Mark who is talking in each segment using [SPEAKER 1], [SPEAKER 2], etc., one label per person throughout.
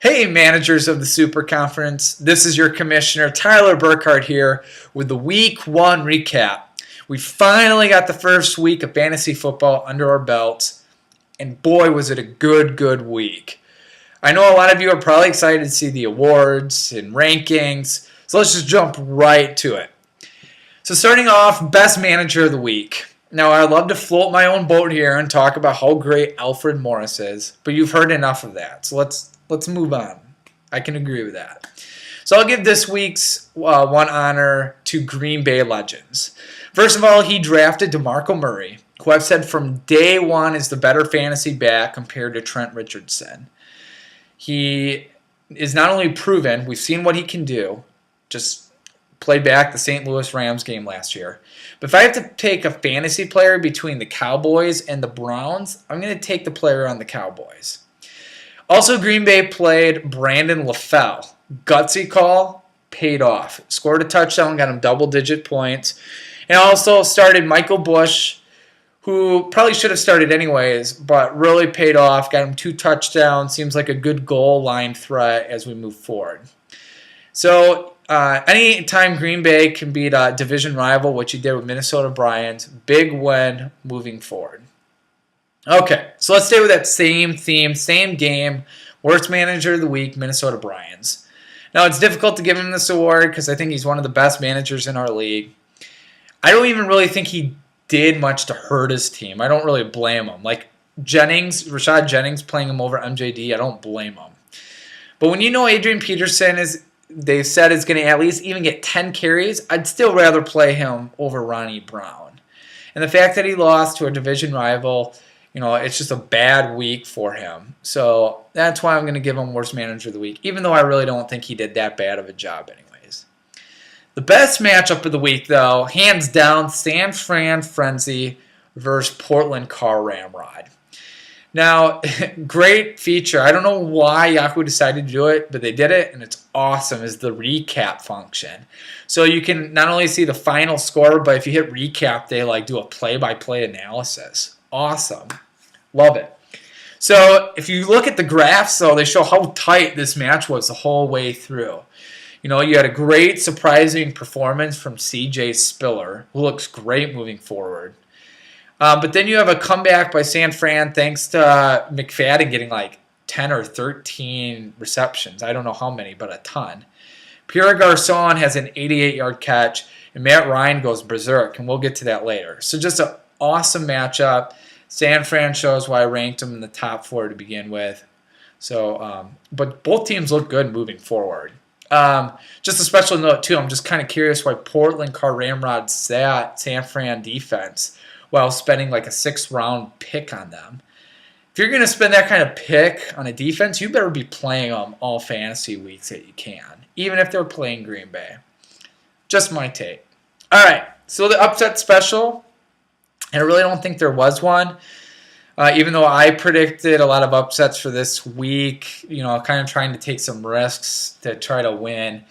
[SPEAKER 1] Hey, managers of the Super Conference. This is your commissioner, Tyler Burkhart, here with the Week 1 recap. We finally got the first week of fantasy football under our belts, and boy, was it a good week. I know a lot of you are probably excited to see the awards and rankings, so let's just jump right to it. So starting off, best manager of the week. Now, I love to float my own boat here and talk about how great Alfred Morris is, but you've heard enough of that, so let's move on. I can agree with that. So I'll give this week's one honor to Green Bay Legends. First of all, he drafted DeMarco Murray, who I've said from day one is the better fantasy back compared to Trent Richardson. He is not only proven, we've seen what he can do, just play back the St. Louis Rams game last year. But if I have to take a fantasy player between the Cowboys and the Browns, I'm going to take the player on the Cowboys. Also, Green Bay played Brandon LaFell. Gutsy call, paid off. Scored a touchdown, got him double-digit points. And also started Michael Bush, who probably should have started anyways, but really paid off. Got him 2 touchdowns. Seems like a good goal line threat as we move forward. So, anytime Green Bay can beat a division rival, which he did with Minnesota Bryant, big win moving forward. Okay, so let's stay with that same theme, same game. Worst manager of the week, Minnesota Bryans. Now, it's difficult to give him this award because I think he's one of the best managers in our league. I don't even really think he did much to hurt his team. I don't really blame him. Like Rashad Jennings playing him over MJD, I don't blame him. But when you know Adrian Peterson they've said is going to at least even get 10 carries, I'd still rather play him over Ronnie Brown. And the fact that he lost to a division rival, it's just a bad week for him. So that's why I'm going to give him worst manager of the week, even though I really don't think he did that bad of a job anyways. The best matchup of the week, though, hands down, San Fran Frenzy versus Portland Car Ramrod. Now, great feature. I don't know why Yahoo decided to do it, but they did it, and it's awesome, is the recap function. So you can not only see the final score, but if you hit recap, they do a play-by-play analysis. Awesome. Love it. So if you look at the graphs, though, they show how tight this match was the whole way through. You had a great surprising performance from CJ Spiller, who looks great moving forward. But then you have a comeback by San Fran thanks to McFadden getting 10 or 13 receptions. I don't know how many, but a ton. Pierre Garçon has an 88-yard catch, and Matt Ryan goes berserk, and we'll get to that later. So just an awesome matchup. San Fran shows why I ranked them in the top 4 to begin with. So, but both teams look good moving forward. Just a special note, too, I'm just kind of curious why Portland Car Ramrod sat San Fran defense while spending a 6th-round pick on them. If you're going to spend that kind of pick on a defense, you better be playing them all fantasy weeks that you can, even if they're playing Green Bay. Just my take. All right, so the upset special, and I really don't think there was one, even though I predicted a lot of upsets for this week, kind of trying to take some risks to try to win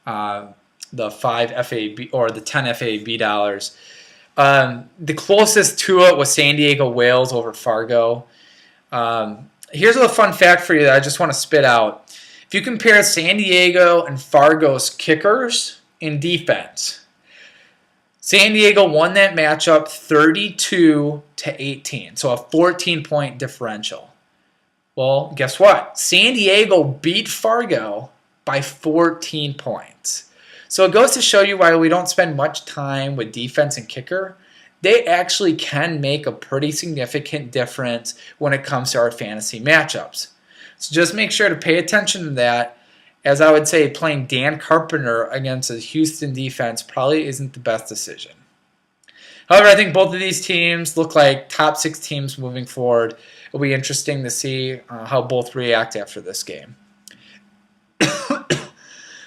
[SPEAKER 1] the 5 FAB or the 10 FAB dollars. The closest to it was San Diego Whales over Fargo. Here's a fun fact for you that I just want to spit out. If you compare San Diego and Fargo's kickers in defense, San Diego won that matchup 32-18, so a 14-point differential. Well, guess what? San Diego beat Fargo by 14 points. So it goes to show you why we don't spend much time with defense and kicker. They actually can make a pretty significant difference when it comes to our fantasy matchups. So just make sure to pay attention to that. As I would say, playing Dan Carpenter against a Houston defense probably isn't the best decision. However, I think both of these teams look like top 6 teams moving forward. It'll be interesting to see how both react after this game.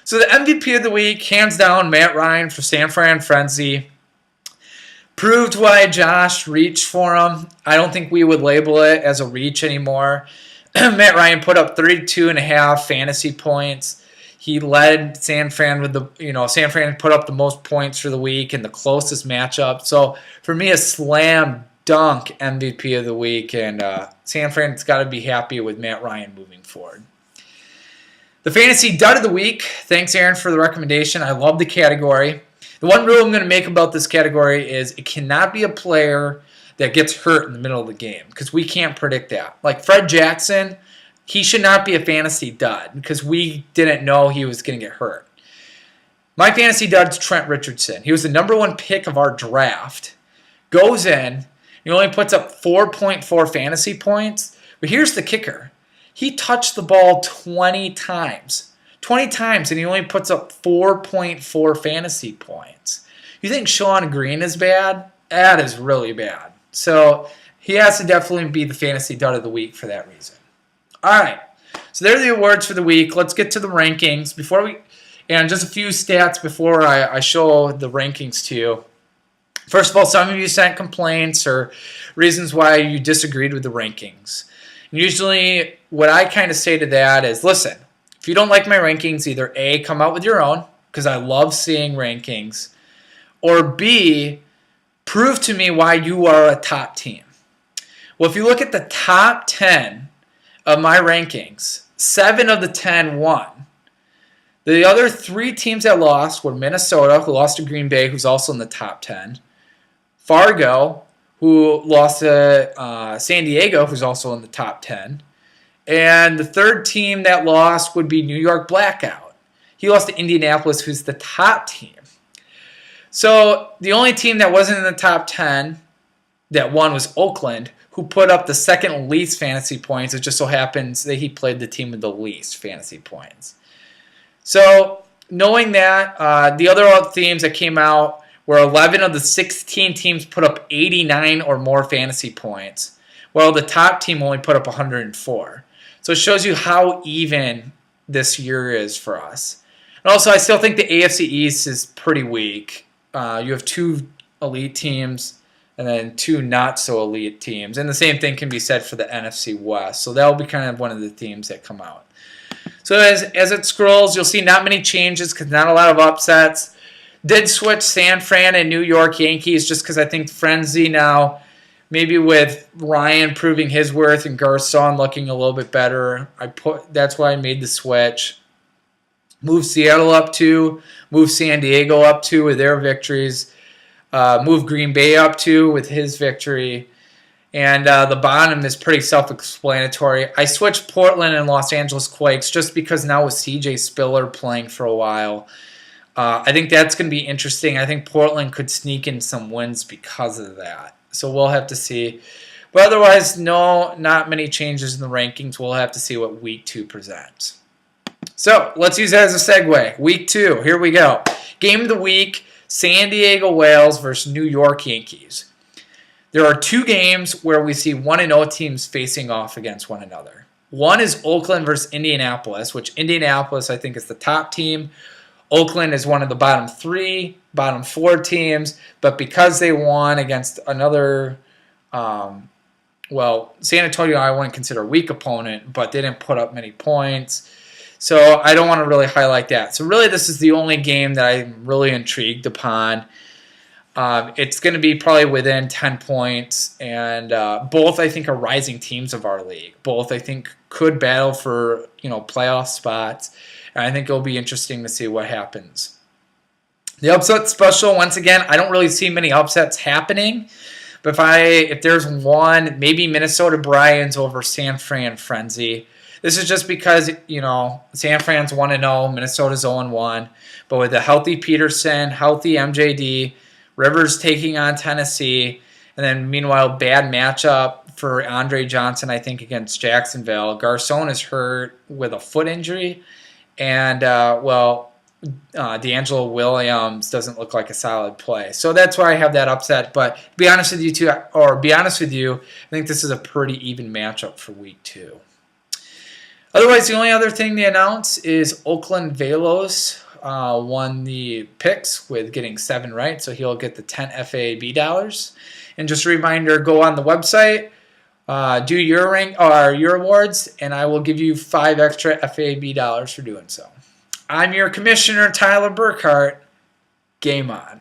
[SPEAKER 1] So the MVP of the week, hands down, Matt Ryan for San Fran Frenzy. Proved why Josh reached for him. I don't think we would label it as a reach anymore. Matt Ryan put up 32.5 fantasy points. He led San Fran with San Fran put up the most points for the week in the closest matchup. So for me, a slam dunk MVP of the week, and San Fran's got to be happy with Matt Ryan moving forward. The Fantasy Dud of the Week. Thanks, Aaron, for the recommendation. I love the category. The one rule I'm going to make about this category is it cannot be a player that gets hurt in the middle of the game because we can't predict that. Like Fred Jackson, he should not be a Fantasy Dud because we didn't know he was going to get hurt. My Fantasy Dud is Trent Richardson. He was the number 1 pick of our draft. Goes in, he only puts up 4.4 fantasy points. But here's the kicker. He touched the ball 20 times. 20 times, and he only puts up 4.4 fantasy points. You think Sean Green is bad? That is really bad. So he has to definitely be the Fantasy Dud of the Week for that reason. All right. So there are the awards for the week. Let's get to the rankings. And just a few stats before I show the rankings to you. First of all, some of you sent complaints or reasons why you disagreed with the rankings. Usually what I kind of say to that is, listen, if you don't like my rankings, either A, come out with your own, because I love seeing rankings, or B, prove to me why you are a top team. Well, if you look at the top 10 of my rankings, 7 of the 10 won. The other 3 teams that lost were Minnesota, who lost to Green Bay, who's also in the top 10, Fargo, who lost to San Diego, who's also in the top 10. And the third team that lost would be New York Blackout. He lost to Indianapolis, who's the top team. So the only team that wasn't in the top 10 that won was Oakland, who put up the second least fantasy points. It just so happens that he played the team with the least fantasy points. So knowing that, the other teams that came out where 11 of the 16 teams put up 89 or more fantasy points, while the top team only put up 104. So it shows you how even this year is for us. And also, I still think the AFC East is pretty weak. You have 2 elite teams and then 2 not-so-elite teams. And the same thing can be said for the NFC West. So that will be kind of one of the teams that come out. So as it scrolls, you'll see not many changes because not a lot of upsets. Did switch San Fran and New York Yankees just because I think frenzy now, maybe with Ryan proving his worth and Garcon looking a little bit better. That's why I made the switch. Move Seattle up 2, move San Diego up 2 with their victories, move Green Bay up 2 with his victory. And the bottom is pretty self-explanatory. I switched Portland and Los Angeles Quakes just because now with CJ Spiller playing for a while, I think that's going to be interesting. I think Portland could sneak in some wins because of that. So we'll have to see. But otherwise, no, not many changes in the rankings. We'll have to see what Week 2 presents. So let's use that as a segue. Week 2, here we go. Game of the week, San Diego Whales versus New York Yankees. There are 2 games where we see 1-0 teams facing off against one another. One is Oakland versus Indianapolis, which Indianapolis I think is the top team. Oakland is one of the bottom 3, bottom 4 teams, but because they won against another, San Antonio I wouldn't consider a weak opponent, but they didn't put up many points. So I don't want to really highlight that. So really this is the only game that I'm really intrigued upon. It's going to be probably within 10 points, and both I think are rising teams of our league. Both I think could battle for playoff spots. And I think it'll be interesting to see what happens. The upset special, once again, I don't really see many upsets happening. But if there's one, maybe Minnesota Bryans over San Fran Frenzy. This is just because, San Fran's 1-0, Minnesota's 0-1. But with a healthy Peterson, healthy MJD, Rivers taking on Tennessee, and then meanwhile, bad matchup for Andre Johnson, I think, against Jacksonville. Garcon is hurt with a foot injury. And, D'Angelo Williams doesn't look like a solid play. So that's why I have that upset. But to be honest with you, I think this is a pretty even matchup for Week 2. Otherwise, the only other thing they announce is Oakland Velos won the picks with getting 7 right. So he'll get the 10 FAB dollars. And just a reminder, go on the website, do your awards, and I will give you 5 extra FAB dollars for doing so. I'm your commissioner, Tyler Burkhart. Game on.